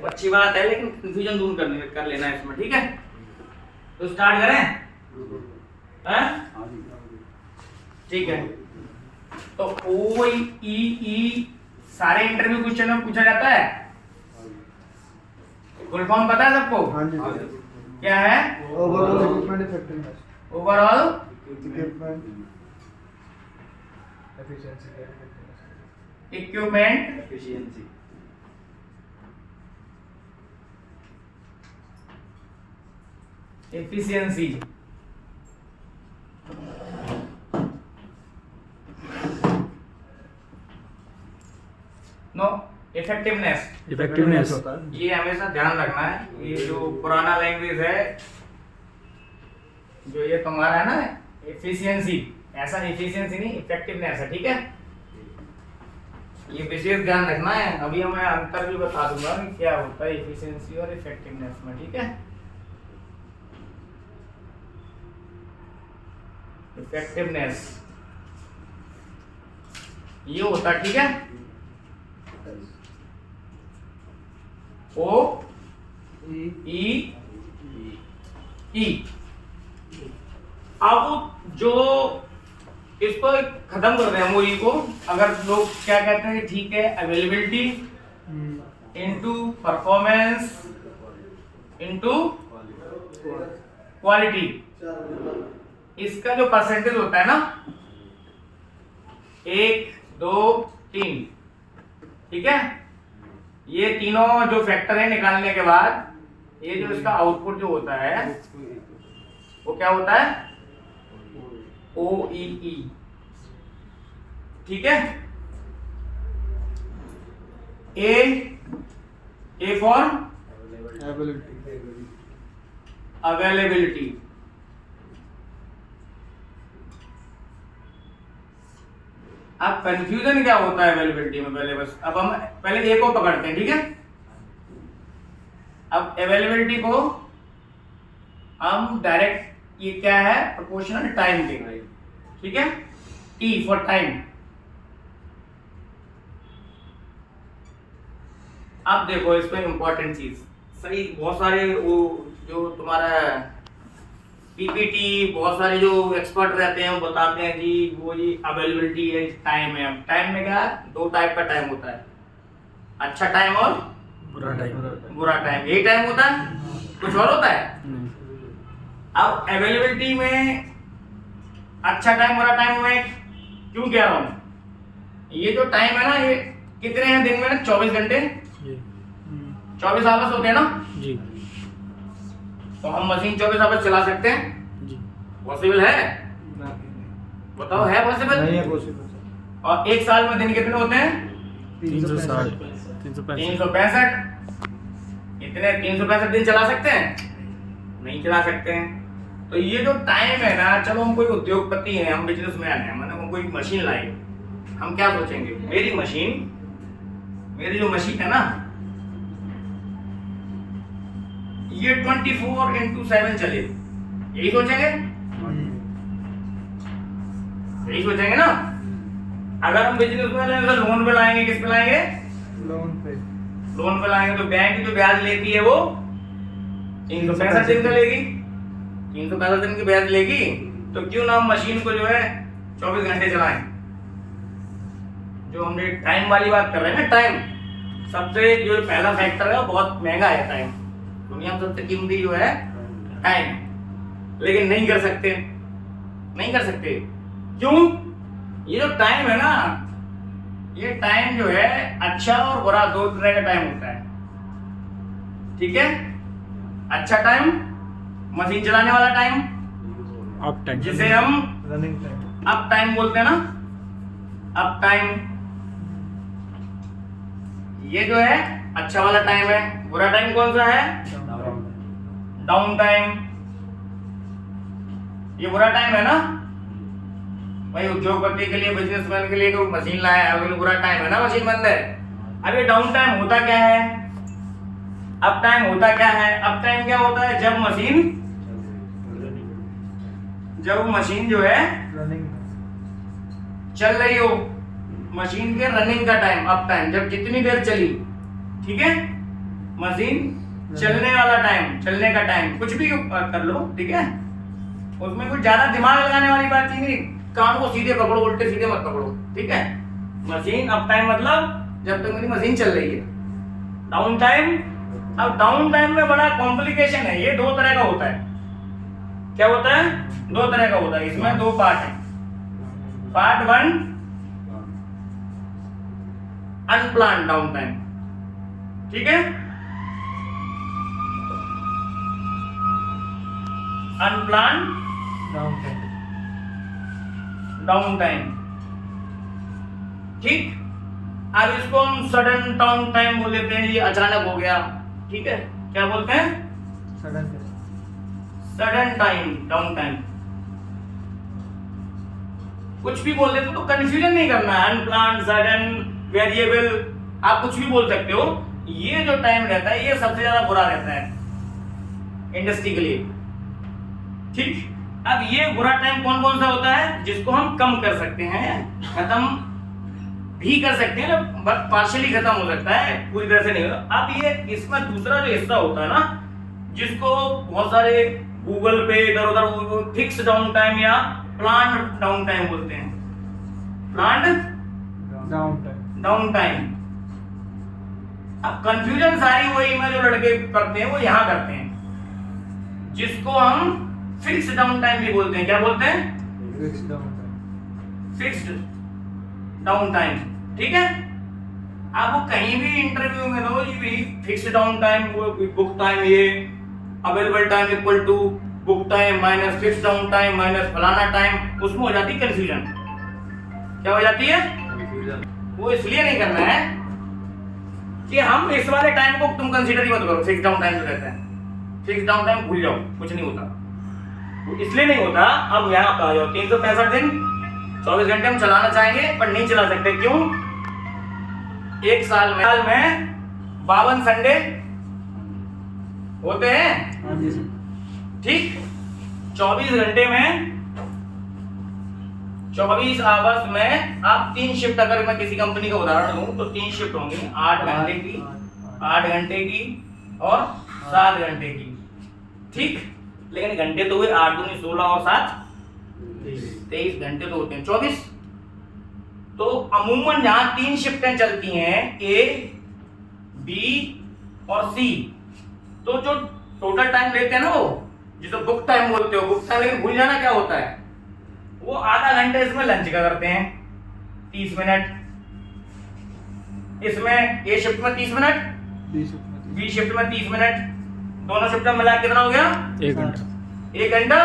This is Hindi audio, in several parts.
अच्छी बात है, लेकिन कंफ्यूजन दूर कर लेना है इसमें, ठीक है। तो स्टार्ट करें, ठीक है। तो ओ ई सारे इंटरव्यू क्वेश्चन में पूछा जाता है। फुल फॉर्म पता है सबको? हाँ जी। क्या है? Overall equipment effectiveness, overall equipment efficiency, equipment efficiency, efficiency, no effectiveness. Effectiveness ये हमेशा ध्यान रखना है, ये जो पुराना लैंग्वेज है, जो ये तुम्हारा है ना एफिशिएंसी, ऐसा एफिशिएंसी नहीं, इफेक्टिवनेस है, ठीक है। ये विशेष ध्यान रखना है। अभी मैं अंतर भी बता दूंगा कि क्या होता है एफिशिएंसी और इफेक्टिवनेस में, ठीक है। इफेक्टिवनेस ये होता है, ठीक है, ओ ई ई। अब जो इसको खत्म कर रहे हैं ई को, अगर लोग क्या कहते हैं, ठीक है, availability into performance into quality, इसका जो परसेंटेज होता है ना 1 2 3, ठीक है, ये तीनों जो फैक्टर है निकालने के बाद ये जो इसका आउटपुट जो होता है वो क्या होता है, ओ ई, ठीक है। ए फॉर अवेलेबिलिटी, अब कंफ्यूजन क्या होता है अवेलेबिलिटी में, पहले बस अब हम पहले ए को पकड़ते हैं, ठीक है। अब अवेलेबिलिटी को हम डायरेक्ट, ये क्या है, प्रोपोर्शनल टाइम के, ठीक है, टी फॉर टाइम। अब देखो इस पे इंपॉर्टेंट चीज, सही, बहुत सारे वो जो तुम्हारा पीपीटी, बहुत सारे जो एक्सपर्ट रहते हैं वो बताते हैं जी वो जी अवेलेबिलिटी है, टाइम है। टाइम में क्या है, 2 टाइप का टाइम होता है, अच्छा टाइम और बुरा टाइम। बुरा टाइम, यही टाइम होता है, कुछ और होता है? अब अवेलेबिलिटी में अच्छा टाइम बुरा टाइम में क्यों कह रहा हूँ, ये जो टाइम है ना, ये कितने हैं दिन में, 24 घंटे, 24 आवर्स होते हैं ना जी। तो हम मशीन 24 आवर्स चला सकते हैं जी। पॉसिबल है? बताओ, है पॉसिबल? नहीं है पॉसिबल। और एक साल में दिन कितने होते हैं? 360 365। इतने 365 दिन चला सकते हैं? नहीं चला सकते हैं। तो ये जो टाइम है ना, चलो हम कोई उद्योगपति हैं, हम बिजनेसमैन हैं, मतलब हम कोई मशीन लाए, हम क्या सोचेंगे, मेरी जो मशीन है ना, ये 24/7 चले, यही सोचेंगे? यही सोचेंगे ना। अगर हम बिजनेसमैन हैं तो लोन पे लाएंगे, किस पे लाएंगे? लोन पे लाएंगे तो बैंक जो ब्याज लेती है वो 365 दिन का लेगी, 365 दिन की ब्याज लेगी। तो क्यों ना हम मशीन को जो है 24 घंटे चलाएं। जो हमने टाइम वाली बात कर रहे हैं ना, टाइम सबसे जो पहला फैक्टर है वो बहुत महंगा है। टाइम दुनिया में सबसे कीमती जो है टाइम है, लेकिन नहीं कर सकते। क्यों? ये जो टाइम है ना, ये टाइम जो है अच्छा और बुरा 2 तरह का टाइम होता है, ठीक है। अच्छा टाइम मशीन चलाने वाला टाइम, अप टाइम, जिसे हम रनिंग टाइम, अप टाइम बोलते हैं ना, अप टाइम, ये जो है अच्छा वाला टाइम है। बुरा टाइम कौन सा है? Down time. ये बुरा टाइम है ना भाई, उद्योगपति के लिए, बिजनेसमैन के लिए कोई मशीन लाया है, बुरा टाइम है ना, मशीन बंद है। अब ये डाउन टाइम होता क्या है, अप टाइम होता क्या है? अप टाइम क्या होता है? जब मशीन जो है रनिंग चल रही हो, मशीन के रनिंग का टाइम अप टाइम, जब कितनी देर चली, ठीक है। मशीन चलने वाला टाइम, चलने का टाइम, कुछ भी कर लो, ठीक है। उसमें कुछ ज्यादा दिमाग लगाने वाली बात ही नहीं, कान को सीधे पकड़ो, उल्टे सीधे मत पकड़ो, ठीक है। मशीन अप टाइम मतलब जब तक मेरी मशीन चल रही है। डाउन टाइम, अब डाउन टाइम में बड़ा कॉम्प्लिकेशन है, ये दो तरह का होता है। क्या होता है? दो तरह का होता है। इसमें दो पार्ट है। Part one, unplanned down time, ठीक है। अनप्लान डाउन टाइम, ठीक। अब इसको हम सडन डाउन टाइम बोल देते हैं, ये अचानक हो गया, ठीक है। क्या बोलते हैं? Sudden time down time. कुछ भी बोल देते तो कंफ्यूजन नहीं करना है। अनप्लान, सडन, वेरिएबल, आप कुछ भी बोल सकते हो। ये जो टाइम रहता है ये सबसे ज्यादा बुरा रहता है इंडस्ट्री के लिए, ठीक। अब ये बुरा टाइम कौन कौन सा होता है? जिसको हम कम कर सकते हैं, खत्म भी कर सकते हैं, बट पार्शियली खत्म हो सकता है, पूरी तरह से नहीं होता। अब ये इसमें दूसरा जो हिस्सा होता है ना, जिसको बहुत सारे गूगल पे इधर उधर फिक्स डाउन टाइम या प्लान डाउन टाइम बोलते हैं। Plan down time. अब कंफ्यूजन सारी वही में जो लड़के करते हैं वो यहाँ करते हैं, जिसको हम फिक्स डाउन टाइम भी बोलते हैं। क्या बोलते हैं? फिक्स्ड डाउन टाइम, ठीक है। आप वो कहीं भी इंटरव्यू में लो, ये भी fixed down time, book time, ये available time equal to book time minus fixed down time minus फलाना टाइम, उसमें हो जाती है कंफ्यूजन। क्या हो जाती है? वो इसलिए नहीं करना है कि हम इस वाले टाइम को तुम कंसीडर ही मत करो। फिक्स्ड डाउन टाइम जो रहता है, फिक्स्ड डाउन टाइम भूल जाओ, कुछ नहीं होता। वो इसलिए नहीं होता। अब यहाँ पे आ जाओ, 365 दिन 24 घंटे हम चलाना चाहेंगे पर नहीं चला सकते। क्यों? एक साल में 52 संडे होते हैं, ठीक। 24 घंटे में 24 आवर्स में आप 3 शिफ्ट, अगर मैं किसी कंपनी का उदाहरण दूं तो 3 शिफ्ट होंगी, 8 घंटे की, 8 घंटे की और 7 घंटे की, ठीक। लेकिन घंटे तो हुए 8 दूनी 16 और 7 23 घंटे तो होते हैं 24। तो अमूमन जहां 3 शिफ्टें चलती हैं, ए, बी और सी, तो जो टोटल टाइम लेते हैं ना, वो जिसको बुक टाइम बोलते हो, बुक टाइम, लेकिन भूल जाना क्या होता है, वो आधा घंटे इसमें लंच का करते हैं, 30 मिनट इसमें ए शिफ्ट में 30 मिनट, बी शिफ्ट में 30 मिनट, दोनों शिफ्ट में मिला कितना हो गया? 1 घंटा। 1 घंटा।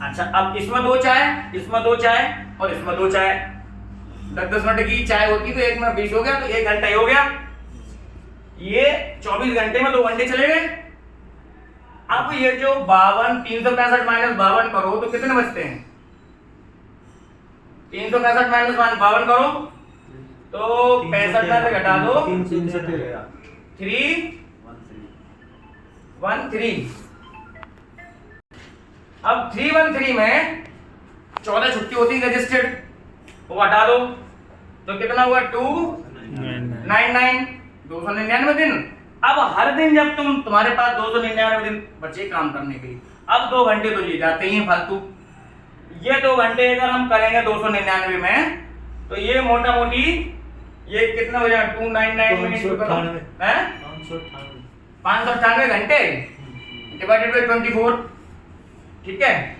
अच्छा, अब इसमें 2 चाय, इसमें 2 चाय और इसमें 2 चाय, 10-10 मिनट की चाय होती तो एक में 20 हो गया, तो 1 घंटा ही हो गया। ये 24 घंटे में 2 घंटे चले गए। अब ये जो 52, 365 माइनस 52 करो तो कितने बचते हैं? 365 माइनस 52 करो तो 65 में से घटा दो 313। अब 313 में 14 छुट्टी होती है रजिस्टर्ड, वो हटा दो तो कितना हुआ? 299, 299 दिन। अब हर दिन जब तुम्हारे पास 299 दिन बचे काम करने के लिए, अब 2 घंटे तो ये जाते ही फालतू। ये 2 घंटे अगर हम करेंगे 299 में, तो ये मोटा मोटी ये कितना हो जाएगा? 299 है 598 घंटे डिवाइडेड बाय 24, ठीक है।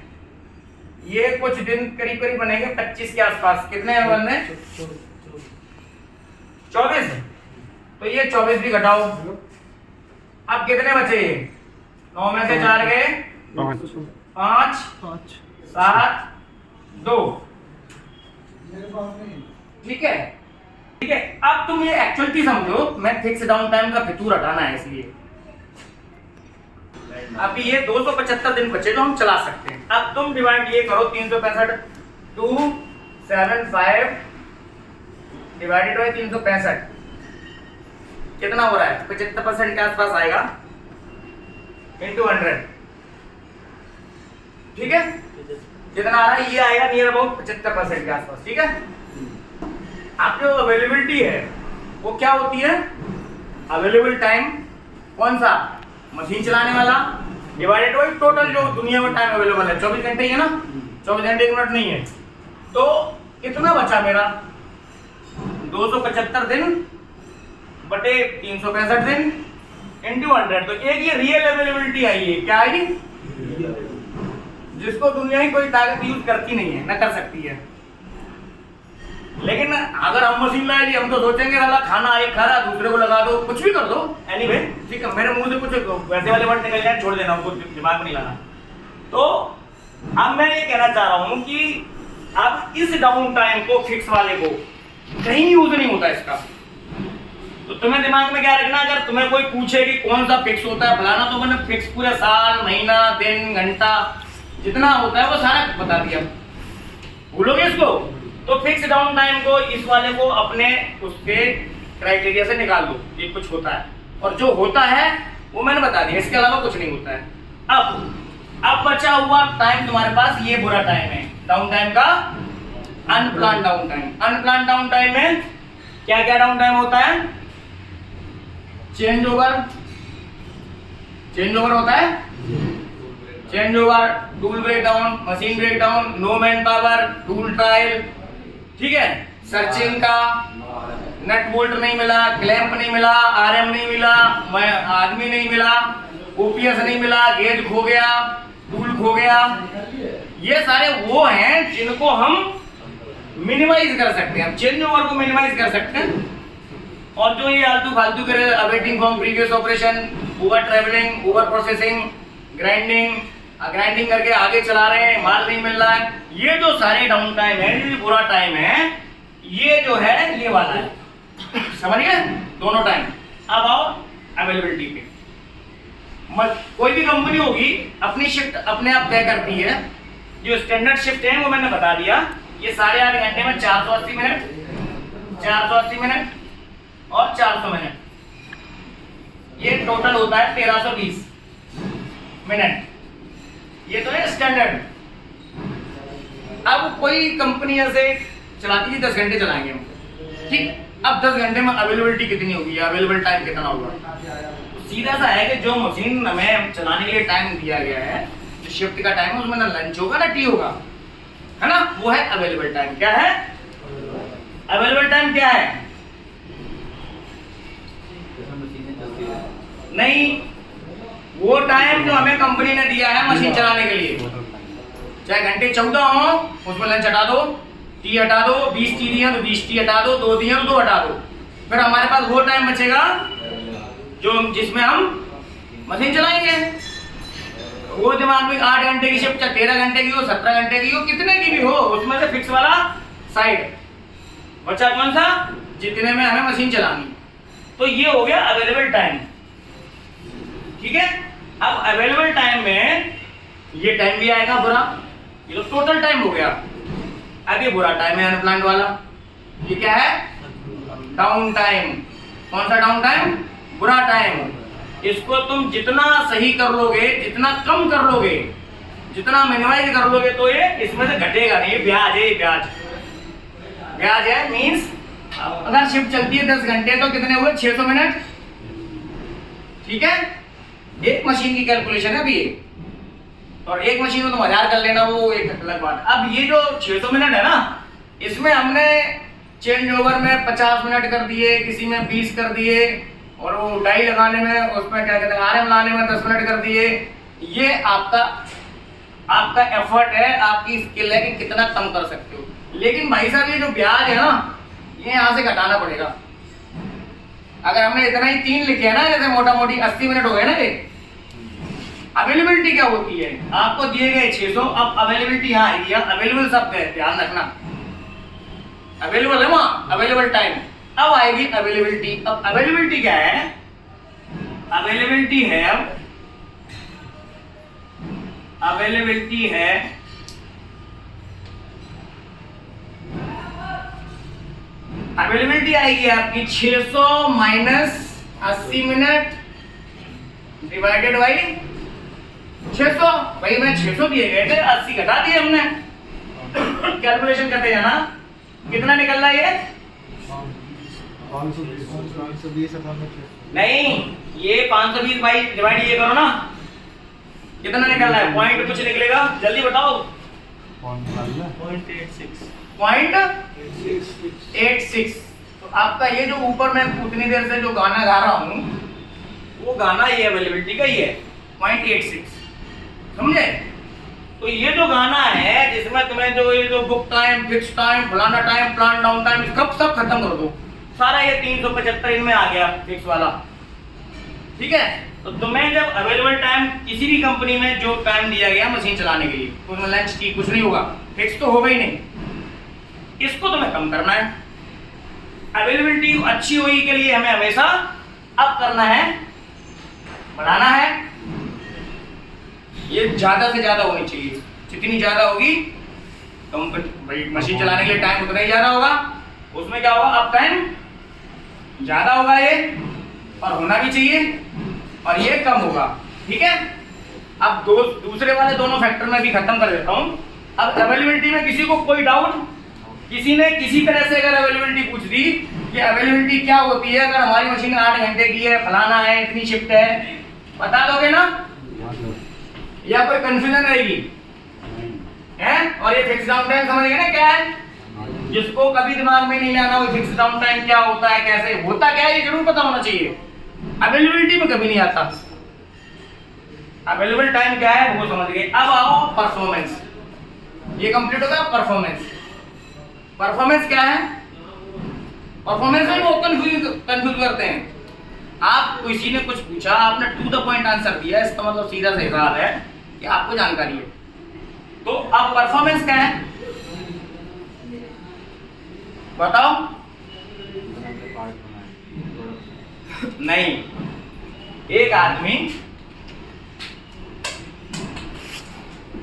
ये कुछ दिन करीब करीब बनेंगे 25 के आसपास। कितने बनने? 24। तो ये 24 भी घटाओ, अब कितने बचे? 9 में से 4 गए, 5 7 2, ठीक है, ठीक है। अब तुम ये एक्चुअलिटी समझो, मैं फिक्स डाउन टाइम का फितूर हटाना है इसलिए। अभी ये 275 दिन बचे जो हम चला सकते हैं। अब तुम डिवाइड ये करो, 365 275 डिवाइडेड बाय 365 कितना हो रहा है? 75% के आसपास आएगा, इंटू 100, ठीक है। कितना आ रहा है? ये आएगा नियर अबाउट 75% के आसपास, ठीक है। अब जो अवेलेबिलिटी है वो क्या होती है? अवेलेबल टाइम कौन सा? मशीन चलाने वाला डिवाइडेड बाई टोटल जो दुनिया में टाइम अवेलेबल है। 24 घंटे ही है ना, 24 घंटे 1 मिनट नहीं है। तो कितना बचा मेरा? 275 दिन बटे 365 दिन इंटू 100। तो एक ये रियल अवेलेबिलिटी आई है। क्या आई? जिसको दुनिया ही कोई ताकत यूज करती नहीं है, ना कर सकती है। लेकिन अगर हम मशीन लाए जी, हम तो सोचेंगे वाला खाना एक खा रहा, दूसरे को लगा दो, कुछ भी कर दो। एनीवे ठीक है, मेरे मुंह से कुछ वैसे वाले वर्ड निकल जाए, छोड़ देना, हमको दिमाग में नहीं लाना। तो अब मैं ये कहना चाह रहा हूं कि अब इस डाउन टाइम को, फिक्स वाले को कहीं यूज नहीं होता इसका। तो तुम्हें दिमाग में क्या रखना, अगर तुम्हें कोई पूछे कि कौन सा फिक्स होता है फलाना, तो मैंने फिक्स पूरे साल, महीना, दिन, घंटा जितना होता है वो सारा बता दिया। भूलोगे इसको? तो फिक्स डाउन टाइम को, इस वाले को अपने उसके क्राइटेरिया से निकाल दो, ये कुछ होता है और जो होता है वो मैंने बता दिया, इसके अलावा कुछ नहीं होता है। अब बचा हुआ टाइम तुम्हारे पास ये बुरा टाइम है, डाउन टाइम का unplanned down time. Unplanned down time में क्या क्या डाउन टाइम होता है? चेंज ओवर होता है, change over, tool break down, machine break down, no man power, tool trial, ठीक है, सर्चिंग का, नट बोल्ट नहीं मिला, क्लैंप नहीं मिला, आरएम नहीं मिला, आदमी नहीं मिला, ओपीएस नहीं मिला, गेज खो गया, टूल खो गया। ये सारे वो हैं जिनको हम मिनिमाइज कर सकते हैं, हम चेंज ओवर को मिनिमाइज कर सकते हैं। और जो ये आलतू फालतू करे, awaiting from previous operation, over travelling, over processing, grinding करके आगे चला रहे हैं, माल नहीं मिल रहा है, ये जो सारे डाउन टाइम है, ये बुरा टाइम है, ये जो है ये वाला है। समझ गए दोनों टाइम? अब आओ अवेलेबिलिटी पे। कोई भी कंपनी होगी अपनी शिफ्ट अपने आप तय करती है। जो स्टैंडर्ड शिफ्ट है वो मैंने बता दिया, ये 8.5 घंटे में 480 मिनट, 480 मिनट और 400 मिनट, ये टोटल होता है 1320 मिनट। ये तो है स्टैंडर्ड। अब कोई कंपनी ऐसे चलाती है 10 घंटे चलाएंगे हम, ठीक। अब 10 घंटे में अवेलेबिलिटी कितनी होगी, अवेलेबल टाइम कितना होगा? सीधा सा है कि जो मशीन हमें चलाने के लिए टाइम दिया गया है, जो शिफ्ट का टाइम है, उसमें ना लंच होगा ना टी होगा, है ना, वो है अवेलेबल टाइम। क्या है अवेलेबल टाइम? क्या है? नहीं, वो टाइम जो हमें कंपनी ने दिया है मशीन चलाने के लिए, चाहे घंटे 14 हो, उसमें लंच हटा दो, टी हटा दो, 20 टी दिया तो 20 टी हटा दो, 2 दिया तो 2 हटा दो, फिर हमारे पास वो टाइम बचेगा जो जिसमें हम मशीन चलाएंगे। वो दिमाग में 8 घंटे की शिफ्ट, 13 घंटे की हो, 17 घंटे की हो, कितने की भी हो, उसमें से फिक्स वाला साइड बचा कौन सा? जितने में हमें मशीन चलानी। तो ये हो गया अवेलेबल टाइम, ठीक है। अब अवेलेबल टाइम में ये टाइम भी आएगा बुरा, ये तो टोटल टाइम हो गया। अब ये बुरा टाइम है अनप्लान्ड वाला, ये क्या है? Down time. कौन सा डाउन टाइम? बुरा टाइम। इसको तुम जितना सही कर लोगे, जितना कम कर लोगे, जितना मिनिमाइज कर लोगे, तो ये इसमें से घटेगा नहीं। ये ब्याज है, ये ब्याज है। मींस अगर शिफ्ट चलती है 10 घंटे तो कितने हुए? 600 मिनट, ठीक है। एक मशीन की कैलकुलेशन है अभी ये, और एक मशीन में तुम 1000 कर लेना, वो एक अलग बात। अब ये जो 600 मिनट है ना, इसमें हमने चेंज ओवर में 50 मिनट कर दिए, किसी में 20 कर दिए, और वो डाई लगाने में, उसमें क्या कहते हैं, आरएम लाने में 10 मिनट कर दिए। ये आपका एफर्ट है, आपकी स्किल है कि कितना कम कर सकते हो। लेकिन भाई साहब ये जो ब्याज है ना, ये यहाँ से घटाना पड़ेगा। अगर हमने इतना ही 3 लिखे है ना, जैसे मोटा मोटी 80 मिनट हो गए ना। ये अवेलेबिलिटी क्या होती है? आपको दिए गए 600, अब अवेलेबिलिटी यहाँ आएगी। अवेलेबल शब्द है, ध्यान रखना, अवेलेबल है वहां, अवेलेबल टाइम। अब आएगी अवेलेबिलिटी। अब अवेलेबिलिटी क्या है? अवेलेबिलिटी है अवेलेबिलिटी आएगी आपकी 600 माइनस 80 मिनट डिवाइडेड बाई 600। भाई मैं 600 दिए गए थे, 80 घटा दिए हमने। कैलकुलेशन करते जाना, कितना निकल रहा है ये? 520 अपॉन में 6। नहीं, ये 520 बाई डिवाइड ये करो ना, कितना निकलना है? पॉइंट कुछ निकलेगा, जल्दी बताओ। 0.86। तो आपका ये जो ऊपर मैं उतनी देर से जो गाना गा रहा हूँ, वो गाना ये अवेलेबिलिटी का ही है 0.86, समझे? तो ये जो गाना है जिसमें तुम्हें जो ये जो बुक टाइम, फिक्स टाइम, फलाना टाइम, प्लान डाउन टाइम, सब खत्म कर दो, सारा ये 375 इनमें आ गया फिक्स वाला, ठीक है? तो तुम्हें जब अवेलेबल टाइम किसी भी कंपनी में जो टाइम दिया गया मशीन चलाने के लिए, उसमें लंच की कुछ नहीं होगा, फिक्स तो होगा ही नहीं, इसको तुम्हें कम करना है। अवेलेबिलिटी अच्छी होगी के लिए हमें हमेशा अब करना है, बढ़ाना है, ये ज्यादा से ज्यादा होनी चाहिए, जितनी ज्यादा होगी मशीन चलाने के लिए टाइम उतना ही ज्यादा होगा, उसमें क्या होगा, अब टाइम ज्यादा होगा ये, और होना भी चाहिए, और ये कम होगा, ठीक है? अब दूसरे वाले दोनों फैक्टर में भी खत्म कर देता हूं। अब अवेलेबिलिटी में किसी को कोई डाउट, किसी ने किसी तरह से अगर अवेलेबिलिटी पूछ दी कि अवेलेबिलिटी क्या होती है, अगर हमारी मशीन 8 घंटे की है, फलाना है, इतनी शिफ्ट है, बता दोगे ना? या कोई कंफ्यूजन रहेगी हैं? और ये फिक्स डाउन टाइम समझ गए ना क्या है? जिसको कभी दिमाग में नहीं लाना वो फिक्स डाउन टाइम क्या होता है, कैसे होता, क्या है, ये जरूर पता होना चाहिए। अवेलेबिलिटी में कभी नहीं आता, अवेलेबल टाइम क्या है वो समझ गए। अब आओ परफॉर्मेंस, ये कंप्लीट होगा। परफॉर्मेंस, परफॉर्मेंस क्या है? परफॉर्मेंस में वो कंफ्यूज करते हैं। आप किसी ने कुछ पूछा, आपने टू द पॉइंट आंसर दिया, इसका मतलब सीधा सा सवाल है कि आपको जानकारी है। तो अब परफॉर्मेंस क्या है बताओ? नहीं, एक आदमी,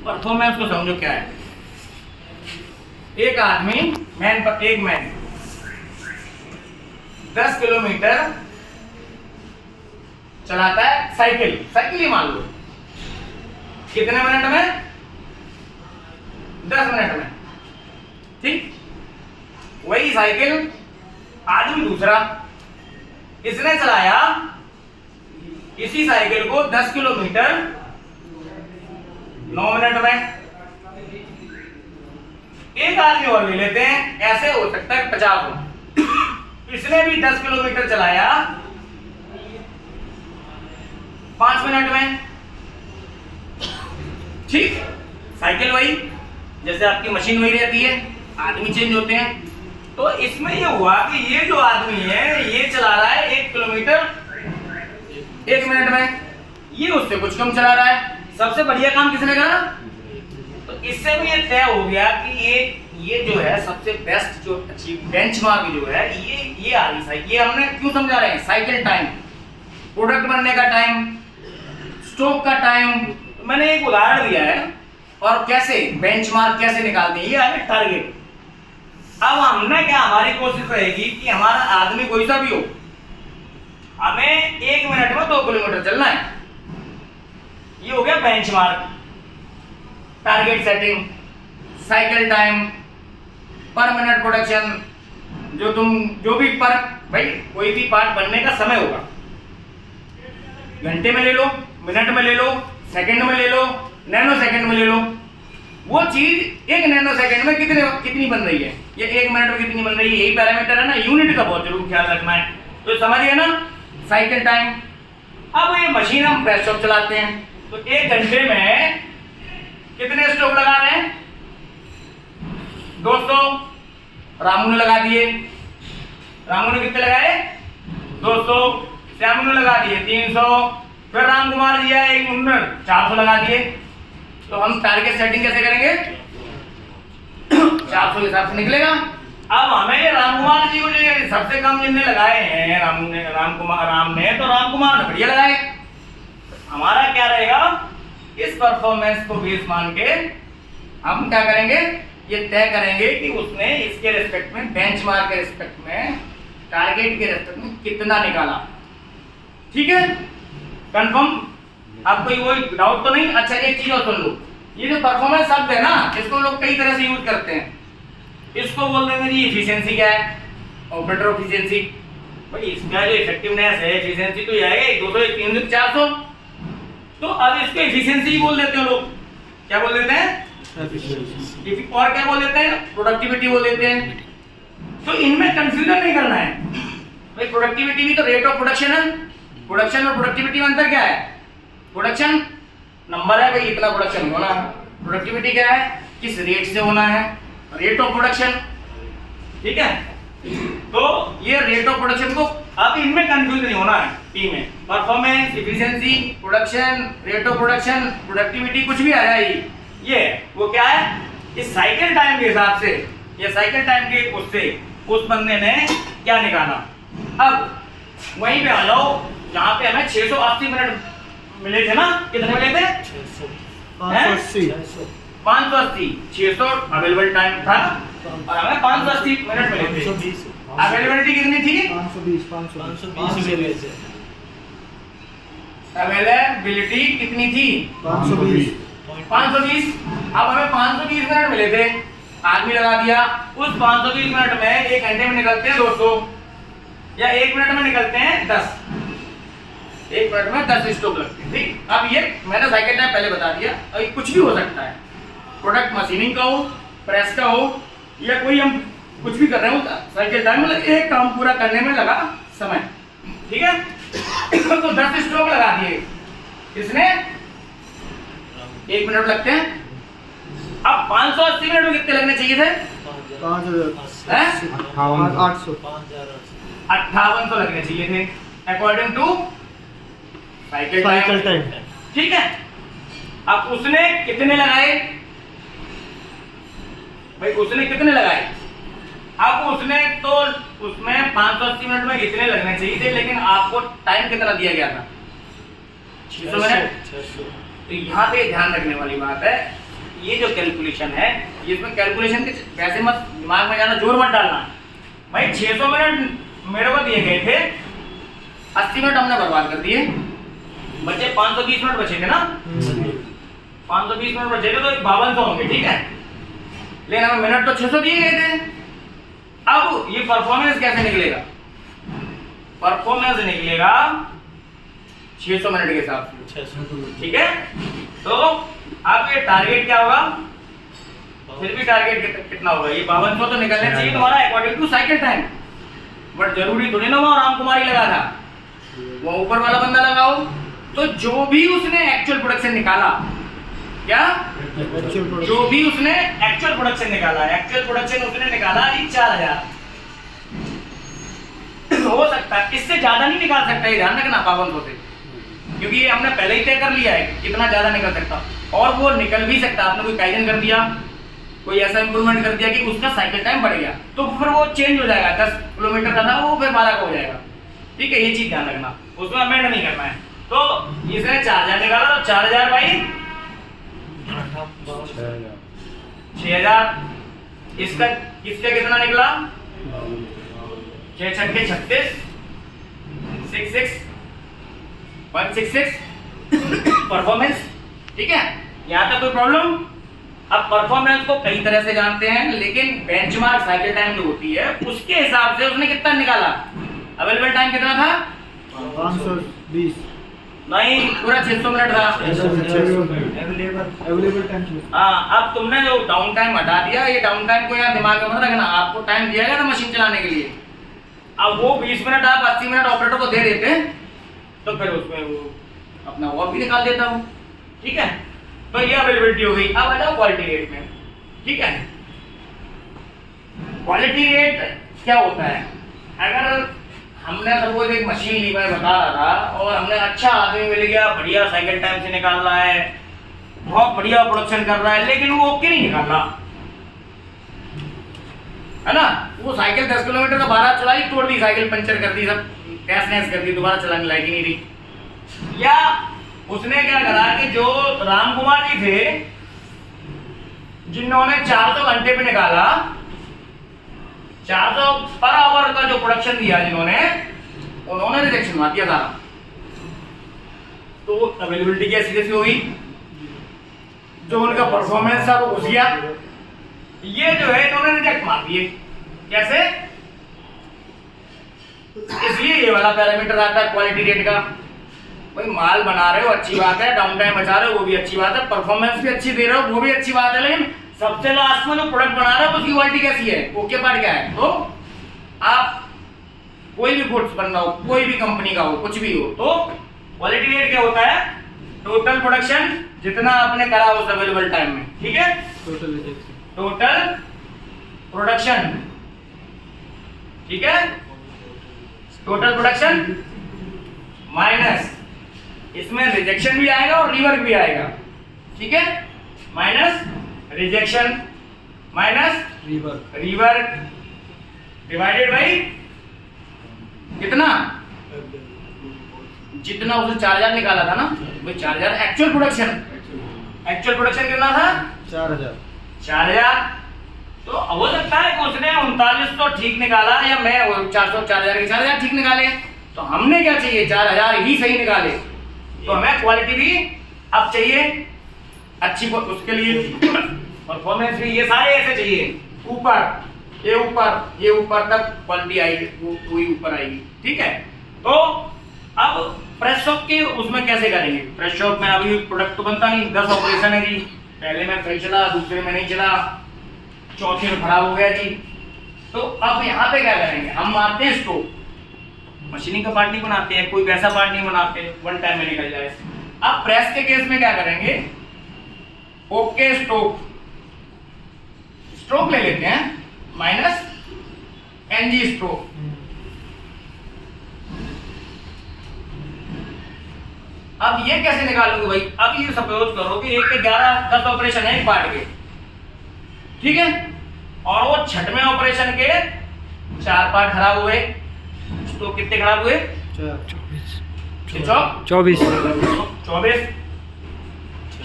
परफॉर्मेंस को समझो क्या है। एक आदमी एक मैन 10 किलोमीटर चलाता है, साइकिल ही मान लो, कितने मिनट में? 10 मिनट में, ठीक? वही साइकिल आदमी दूसरा, इसने चलाया इसी साइकिल को 10 किलोमीटर 9 मिनट में। एक आदमी और ले लेते हैं, ऐसे हो सकता है 50 हो, इसने भी 10 किलोमीटर चलाया 5 मिनट में, ठीक? साइकिल वही, जैसे आपकी मशीन वही रहती है, आदमी चेंज होते हैं। तो इसमें ये हुआ कि ये जो आदमी है ये चला रहा है 1 किलोमीटर 1 मिनट में, ये उससे कुछ कम चला रहा है। सबसे बढ़िया काम किसने करा? तो इससे भी ये तय हो गया कि ये जो है सबसे बेस्ट जो बेंचमार्क जो है ये आ रही साइकिल। ये हमने क्यों समझा रहे हैं? साइकिल टाइम, प्रोडक्ट बनने का टाइम, स्टॉक का टाइम, मैंने एक उदाहरण दिया है। और कैसे बेंचमार्क कैसे निकालते हैं, ये है टारगेट। अब हमने क्या, हमारी कोशिश रहेगी कि हमारा आदमी कोई सा भी हो, हमें 1 मिनट में 2 किलोमीटर चलना है। ये हो गया benchmark, target setting, cycle time, पर मिनट प्रोडक्शन, जो भी पर भाई कोई भी पार्ट बनने का समय होगा, घंटे में ले लो, मिनट में ले लो, सेकंड में ले लो, नैनो सेकंड में ले लो, वो चीज 1 नैनो सेकंड में कितनी बन रही है, ये 1 मिनट में कितनी बन रही है, यही पैरामीटर है ना। यूनिट का बहुत जरूर ख्याल रखना है। तो समझिए ना, साइकिल टाइम। अब ये मशीन हम प्रेस स्टॉक चलाते हैं, तो 1 घंटे में कितने स्टॉक लगा रहे हैं? 200। रामू ने लगा दिए, रामू ने कितने लगाए? 200। श्यामू ने लगा दिए 300, फिर राम कुमार जी आए 400 लगा दिए। तो हम टारगेट सेटिंग कैसे करेंगे? 400 के हिसाब से निकलेगा। अब हमें राम कुमार जी को जो सबसे कम जिनने लगाए हैं, राम ने तो राम कुमार ने बढ़िया लगाए। हमारा क्या रहेगा? इस परफॉर्मेंस को बेस मान के हम क्या करेंगे, ये तय करेंगे कि उसने इसके रिस्पेक्ट में, बेंचमार्क के रिस्पेक्ट में, टारगेट के रिस्पेक्ट में कितना निकाला। ठीक है, कंफर्म? अब कोई कोई डाउट तो नहीं? अच्छा, एक चीज और सुन लो, ये जो परफॉर्मेंस शब्द है ना, इसको लोग कई तरह से यूज करते हैं। इसको बोल देंगे जी इफिशियंसी क्या है, ऑपरेटर एफिशिएंसी, भाई इसका जो इफेक्टिवनेस है, एफिशिएंसी तो ये आएगा 200, 300, 400। तो अब इसको एफिशिएंसी ही बोल देते हैं लोग। क्या बोल देते हैं? और क्या बोल देते हैं? प्रोडक्टिविटी बोल देते हैं। तो इनमें कंफ्यूजन नहीं करना है भाई। प्रोडक्टिविटी भी तो रेट ऑफ प्रोडक्शन है। प्रोडक्शन और प्रोडक्टिविटी में अंतर क्या है? प्रोडक्शन नंबर है भाई, इतना प्रोडक्शन होना है। प्रोडक्टिविटी क्या है? किस रेट से होना है, रेट ऑफ प्रोडक्शन। ठीक है, तो ये रेट ऑफ प्रोडक्शन को अब इनमें कंफ्यूज नहीं होना है। पी में performance, efficiency, production, rate of production, productivity कुछ भी आ जाए, ये वो क्या है? इस साइकिल टाइम के हिसाब से, ये साइकिल टाइम के उससे उस बंदे ने क्या निकाला। अब वहीं पे आ जाओ जहां पे हमें 680 मिनट मिले थे ना। कितने मिले थे? 580 580। 600 अवेलेबल टाइम था और हमें 580 मिनट मिले थे। अवेलेबिलिटी कितनी थी? 520 अवेलेबिलिटी कितनी थी? 520 520। अब हमें 520 मिनट मिले थे, आदमी लगा दिया। उस 520 मिनट में 1 घंटे में निकलते हैं 200, या 1 मिनट में निकलते हैं 10। 1 मिनट में 10 स्टॉक लगते हैं। ठीक, अब ये मैंने साइकिल टाइम पहले बता दिया। अब कुछ भी हो सकता है, प्रोडक्ट मशीनिंग का हो, प्रेस का हो, या कोई हम कुछ भी कर रहे हो, साइकिल टाइम मतलब एक काम पूरा करने में लगा समय। ठीक है, तो 10 स्ट्रोक लगा दिए इसने, 1 मिनट लगते हैं। अब 580 मिनट में कितने लगने चाहिए थे? 800 5800 लगने चाहिए थे अकॉर्डिंग टू साइकिल टाइम। ठीक है, अब उसने कितने लगाए भाई? उसने कितने लगाए? अब उसने तो उसमें 580 मिनट में इतने लगने चाहिए थे, लेकिन आपको टाइम कितना दिया गया था? 600 मिनट। तो यहाँ पे ध्यान रखने वाली बात है, ये जो कैलकुलेशन है, इसमें कैलकुलेशन के वैसे मत दिमाग में जाना, जोर मत डालना भाई। 600 मिनट मेरे को दिए गए थे, 80 मिनट हमने बर्बाद कर दिए, बचे 520 मिनट बचे थे ना। 520 मिनट बचे थे तो 5200 होंगे। ठीक है, लेकिन हमें मिनट तो 600 दिए गए थे। अब ये परफॉर्मेंस कैसे निकलेगा? परफॉर्मेंस निकलेगा 600 मिनट के हिसाब से। ठीक है, तो अब ये टारगेट क्या होगा? फिर भी टारगेट कितना होगा? ये 5200 तो निकलना चाहिए तुम्हारा according to cycle time. But जरूरी थोड़ी ना वो राम कुमारी लगा था, वो ऊपर वाला बंदा लगाओ। तो जो भी उसने एक्चुअल प्रोडक्शन निकाला, क्या जो भी उसने एक्चुअल प्रोडक्शन निकाला, एक्चुअल प्रोडक्शन उसने निकाला ही 4000। हो सकता है इससे ज्यादा नहीं निकाल सकता, ये ध्यान रखना 5200 से, क्योंकि ये हमने पहले ही तय कर लिया है कि कितना ज्यादा निकल सकता, और वो निकल भी सकता। आपने कोई काइजन कर दिया, कोई ऐसा इंप्रूवमेंट कर दिया कि उसका साइकिल टाइम बढ़ गया, तो फिर वो चेंज हो जाएगा। 10 किलोमीटर का था वो फिर 12 का हो जाएगा। ठीक है, ये चीज ध्यान रखना, उसमें अमेंड नहीं करना है। तो इसने 4000 निकाला, तो 4000 बाई 6000। इसका कितना निकला? 6 छक्के 36, 66 166 परफॉर्मेंस। ठीक है, यहाँ तक कोई प्रॉब्लम? अब परफॉर्मेंस को कई तरह से जानते हैं, लेकिन बेंचमार्क साइकिल टाइम जो होती है उसके हिसाब से उसने कितना निकाला? अवेलेबल टाइम कितना था? 520 नहीं, पूरा 600 मिनट था। Available time. हाँ, अब तुमने जो डाउन टाइम हटा दिया, ये डाउन टाइम को यहाँ दिमाग में मत रखना। आपको टाइम दिया गया था मशीन चलाने के लिए, अब वो 20 मिनट आप 80 मिनट ऑपरेटर को दे देते, तो फिर उसमें वो अपना और भी निकाल देता हूँ। ठीक है, तो ये अवेलेबिलिटी हो गई। अब आ जाओ क्वालिटी रेट में। ठीक है, क्वालिटी रेट क्या होता है? अगर हमने सपोज एक मशीन ली, मैं बता रहा था, और हमने अच्छा आदमी मिल गया, बढ़िया साइकिल टाइम से निकाल रहा है, बहुत बढ़िया प्रोडक्शन कर रहा है, लेकिन वो ओके नहीं निकाल रहा है ना। वो साइकिल 10 किलोमीटर का 12 चलाई, तोड़ दी, साइकिल पंचर कर दी, सब तहस नहस कर दी, दोबारा चलाने लायक ही नहीं रही। या उसने क्या करा कि जो राम कुमार जी थे, जिन्होंने 400 घंटे पे निकाला, 400 पर आवर का जो प्रोडक्शन दिया जिन्होंने, उन्होंने रिजेक्शन मार दिया था। तो अवेलेबिलिटी कैसी कैसी होगी? जो उनका परफॉर्मेंस था वो घुस गया। ये जो है इन्होंने रिजेक्ट मार दिए। कैसे? इसलिए ये वाला पैरामीटर आता है क्वालिटी रेट का। भाई माल बना रहे हो अच्छी बात है, डाउन टाइम बचा रहे हो वो भी अच्छी बात है, परफॉर्मेंस भी अच्छी दे रहे हो वो भी अच्छी बात है, लेकिन सबसे लास्ट में जो प्रोडक्ट बना रहे हो उसकी क्वालिटी कैसी है, ओके पार्ट क्या है। तो आप कोई भी गुड्स बनना हो, कोई भी कंपनी का हो, कुछ भी हो, तो क्वालिटी रेट क्या होता है, टोटल प्रोडक्शन जितना आपने करा उस अवेलेबल टाइम में, ठीक है। टोटल प्रोडक्शन, ठीक है, टोटल प्रोडक्शन माइनस इसमें रिजेक्शन भी आएगा और रीवर्क भी आएगा, ठीक है, minus rejection minus rework divided by कितना, जितना उसने 4000 निकाला था ना, वो 4000 एक्चुअल प्रोडक्शन कितना था 4000। तो हो सकता है कि उसने 3900 ठीक निकाला या मैं 4000 के 4000 ठीक निकाले, तो हमने क्या चाहिए 4000 ही सही निकाले, तो हमें क्वालिटी भी अब चाहिए अच्छी, उसके लिए परफॉर्मेंस भी, ये सारे ऐसे चाहिए, ऊपर ये ऊपर तक क्वालिटी आएगी, वो ही ऊपर आएगी, ठीक है। तो अब प्रेस शॉप के उसमें कैसे करेंगे, प्रेस शॉप में अभी प्रोडक्ट तो बनता नहीं, 10 ऑपरेशन है जी, पहले में सही चला, दूसरे में नहीं चला, चौथे में खराब हो गया जी। तो अब यहाँ पे क्या करेंगे, हम मारते हैं स्टोक, मशीनिंग का पार्ट नहीं बनाते हैं, कोई वैसा पार्ट नहीं बनाते, वन टाइम में निकल जाए। अब प्रेस के केस में क्या करेंगे, ओके स्ट्रोक ले लेते हैं माइनस एनजी स्ट्रोक, अब ये कैसे निकालोगे भाई, अब ये सपोज करो कि 1 के 11 10 ऑपरेशन है एक पार्ट के, ठीक है, और वो 6वें ऑपरेशन के 4 पार्ट खराब हुए, तो कितने खराब हुए 24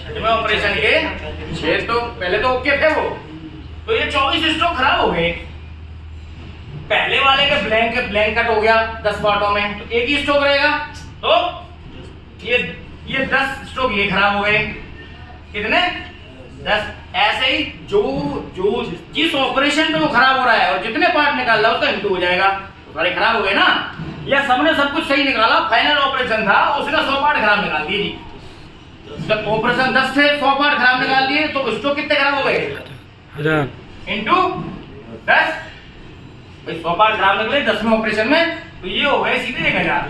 6वें ऑपरेशन के 6, तो पहले तो ओके थे वो, तो ये 24 स्ट्रोक खराब हो गए। पहले वाले के ब्लैंक कट हो गया 10 पार्टों में, तो एक ही स्ट्रोक रहेगा, तो ये 10 स्ट्रोक ये खराब हो गए, कितने 10। ऐसे ही जो जिस ऑपरेशन में वो खराब हो रहा है और जितने पार्ट निकाल रहा है उसका इंटू हो जाएगा, तो सारे खराब हो गए ना। या सबने सब कुछ सही निकाला, फाइनल ऑपरेशन था उसने 100 पार्ट खराब निकाल दिए जी, जब ऑपरेशन 10 से 100 पार्ट खराब निकाल दिए, तो स्ट्रोक कितने खराब हो गए 1000 इंटू 10, भाई 100 पार्ट खराब निकले 10वें ऑपरेशन में, तो ये हो गए सीधे 1000।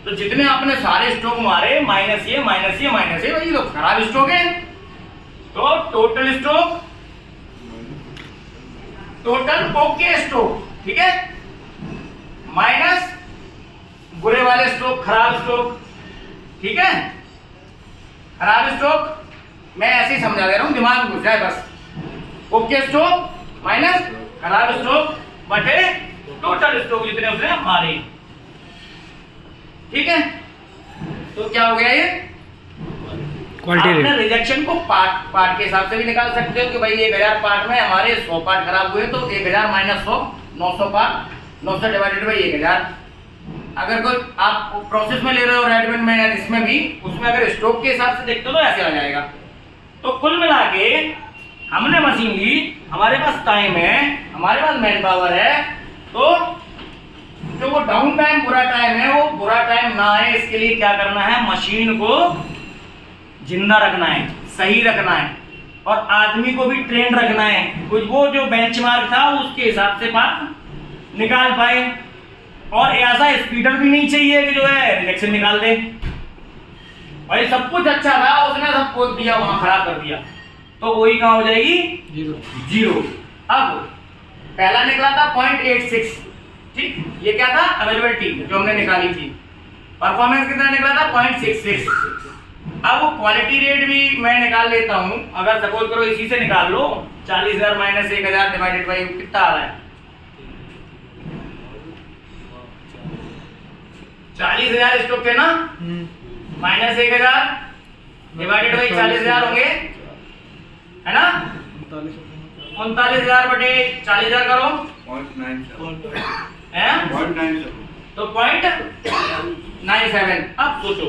तो जितने आपने सारे स्ट्रोक मारे माइनस ये भाई तो खराब स्ट्रोक है, तो total stroke total okay stroke, ठीक है, माइनस बुरे वाले स्ट्रोक खराब स्ट्रोक, ठीक है, खराब स्ट्रोक मैं ऐसे ही समझा दे रहा हूं, दिमाग में घुस जाए बस, ओके स्ट्रोक माइनस खराब स्ट्रोक बटे टोटल स्ट्रोक जितने उसने मारे, ठीक है। तो क्या हो गया ये क्वालिटी आपने रेट, रिजेक्शन को पार्ट के हिसाब से भी निकाल सकते हो कि भाई 1000 पार्ट में हमारे 100 पार्ट खराब हुए, तो 1000 माइनस 100 900 पार्ट, 900 डिवाइडेड बाई 1000। अगर कोई आप प्रोसेस में ले रहे हो रेडमेड में या इसमें भी, उसमें अगर स्टॉक के हिसाब से देखते हो तो ऐसे आ जाएगा। तो कुल मिला के हमने मशीन ली, हमारे पास टाइम है, हमारे पास मैन पावर है, तो जो वो डाउन टाइम बुरा टाइम है वो बुरा टाइम ना आए इसके लिए क्या करना है, मशीन को जिंदा रखना है, सही रखना है, और आदमी को भी ट्रेन रखना है, कुछ वो जो बेंचमार्क था उसके हिसाब से पार्ट निकाल पाए, और ऐसा स्पीडर भी नहीं चाहिए कि जो है रिजेक्शन निकाल दे। भाई सब कुछ अच्छा था, उसने सब कुछ दिया वहां खराब कर दिया, तो वही कहाँ हो जाएगी 0। अब पहला निकला था 0.86, ठीक, ये क्या था अवेलेबिलिटी जो हमने निकाली थी, परफॉर्मेंस कितना निकला था 0.66। अब वो क्वालिटी रेट भी मैं निकाल लेता हूं, अगर सपोज करो इसी से निकाल लो, 40,000 माइनस 1000 डिवाइडेड बाई कितना आ रहा है 40,000 स्टॉक थे ना, माइनस 1000 डिवाइडेड बाई 40,000 होंगे, है ना, 39,000 बटे 40,000 करो 0.97 है, तो 0.97। अब सोचो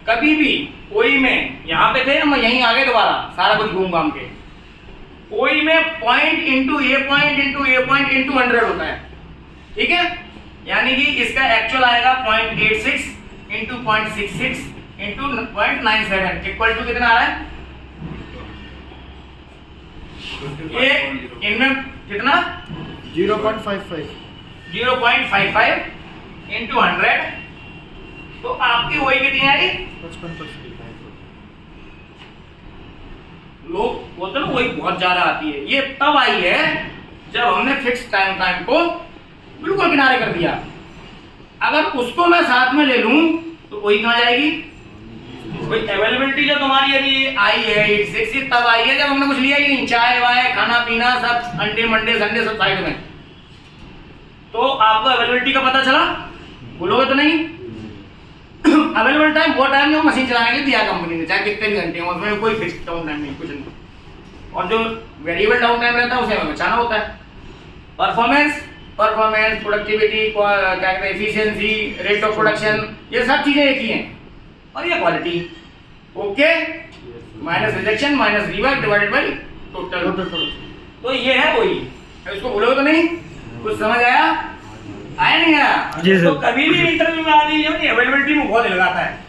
कभी भी कोई में यहाँ पे थे हम यहीं आगे दोबारा सारा कुछ घूम घाम के, कोई में पॉइंट इंटू ए पॉइंट इंटू ए पॉइंट इंटू 100 होता है, ठीक है, यानी कि इसका एक्चुअल आएगा 0.86 इंटू 0.66 इंटू 0.97 इक्वल टू कितना आ रहा है ये इनमें कितना 0.55 0.55 इंटू 100 तो आपकी वही कितनी आई 55%। लोग बोलते ना वही बहुत ज्यादा आती है। ये तब आई है जब हमने फिक्स टाइम को बिल्कुल किनारे कर दिया। अगर उसको मैं साथ में ले लूं तो वही कहाँ जाएगी। कोई अवेलेबिलिटी जो तुम्हारी अभी आई है 86 तब आई है जब हमने कुछ लिया ही नहीं, चाय वाय खाना पीना सब अंडे मंडे संडे सब साइड में। तो आपको अवेलेबिलिटी का पता चला, बोलोगे तो नहीं। अवेलेबल टाइम वो टाइम जो मशीन चलाने के लिए दिया कंपनी ने, चाहे कितने भी घंटे हो, उसमें कोई फिक्स डाउन टाइम नहीं, कुछ नहीं। और जो वेरिएबल डाउन टाइम रहता है उसे हमें बचाना होता है। परफॉर्मेंस प्रोडक्टिविटी क्या कहते हैं एफिशिएंसी रेट ऑफ प्रोडक्शन ये सब चीजें एक ही हैं। और ये quality okay minus rejection minus rework divided by total. तो ये है वही, इसको बोलोगे तो नहीं। कुछ समझ आया नहीं आया? जी सर। तो कभी भी इंटरव्यू में आदमी जो नहीं अवेलेबिलिटी में बहुत लगाता है,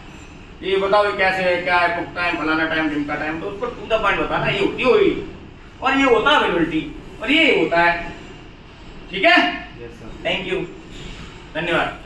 ये बताओ ये कैसे है, क्या है, कुक टाइम फलाना टाइम जिम का टाइम, तो उसको टू द पॉइंट बताना। ये होती हुई और ये होता है अवेलेबिलिटी और ये होता है। ठीक है, थैंक यू, धन्यवाद।